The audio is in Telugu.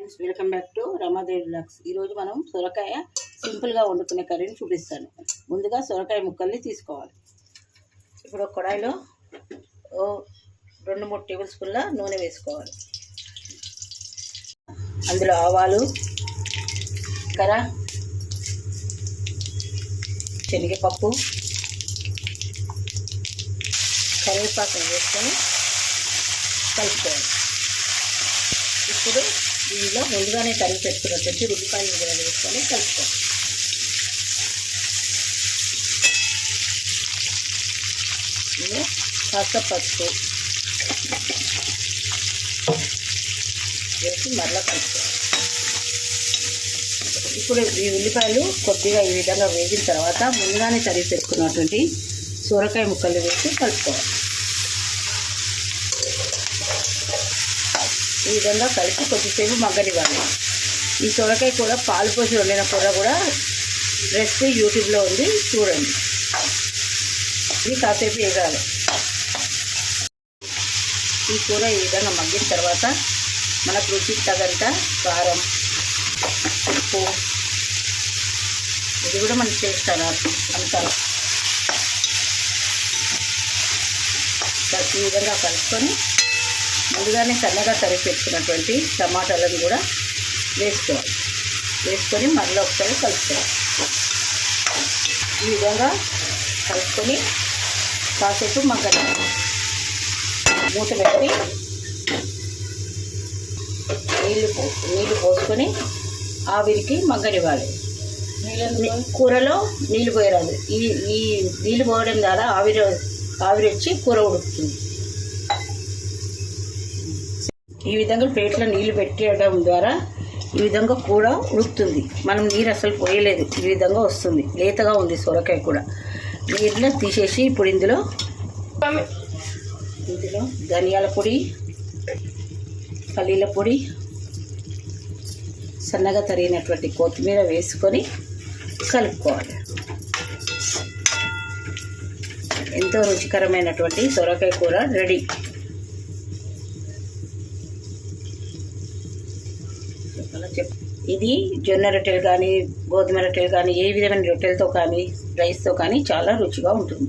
Welcome back to Ramadevi vlogs. ఈరోజు మనం సొరకాయ సింపుల్గా వండుకునే కర్రీని చూపిస్తాను. ముందుగా సొరకాయ ముక్కల్ని తీసుకోవాలి. ఇప్పుడు ఒక కడాయిలో 2-3 టేబుల్ స్పూన్ల నూనె వేసుకోవాలి. అందులో ఆవాలు, జీలకర్ర, శనగపప్పు, కరివేపాకు వేసుకొని కలుపుకోవాలి. ఇప్పుడు దీనిలో ముందుగానే తరిగి పెట్టుకున్నట్టు ఉల్లిపాయలు కూడా వేసుకొని కలుపుకోవాలి. ఇందులో కాస్త పసుపు వేసి మరలా కలుపుకోవాలి. ఇప్పుడు ఈ ఉల్లిపాయలు కొద్దిగా ఈ విధంగా వేగిన తర్వాత ముందుగానే తరిగి పెట్టుకున్నటువంటి సొరకాయ ముక్కలు వేసి కలుపుకోవాలి. ఈ విధంగా కలిపి కొద్దిసేపు మగ్గనివ్వాలి. ఈ సొరకాయ కూడా పాలు పోసి వండిన కూర కూడా రెసిపీ యూట్యూబ్లో ఉంది, చూడండి. ఇది కాసేపు వేగాలి. ఈ కూర ఈ విధంగా మగ్గిన తర్వాత మనకు రుచికి తగ్గంత కారం, ఉప్పు, ఇది కూడా మనం చేస్తాను అంతా ఈ విధంగా కలుపుకొని ముందుగానే సన్నగా తరిగి పెట్టుకున్నటువంటి టమాటాలను కూడా వేసుకోవాలి. వేసుకొని మళ్ళీ ఒకసారి కలుపుకోవాలి. ఈ విధంగా కలుపుకొని కాసేపు మగ్గనివ్వాలి. మూత పెట్టి నీళ్ళు పోసుకొని ఆవిరికి మగ్గనివ్వాలి. కూరలో నీళ్ళు పోయరాదు. ఈ నీళ్ళు పోయడం ద్వారా ఆవిరి వచ్చి కూర ఉడుకుతుంది. ఈ విధంగా ప్లేట్లో నీళ్ళు పెట్టడం ద్వారా ఈ విధంగా కూర ఉడుకుతుంది. మనం నీరు అసలు పోయలేదు, ఈ విధంగా వస్తుంది. లేతగా ఉంది సొరకాయ కూడా. నీరులో తీసేసి ఇప్పుడు ఇందులో ధనియాల పొడి, పల్లీల పొడి, సన్నగా తరిగినటువంటి కొత్తిమీర వేసుకొని కలుపుకోవాలి. ఎంతో రుచికరమైనటువంటి సొరకాయ కూర రెడీ. ఇది జొన్న రొట్టెలు కానీ, గోధుమ రొట్టెలు కానీ, ఏ విధమైన రొట్టెలతో కానీ, రైస్తో కానీ చాలా రుచిగా ఉంటుంది.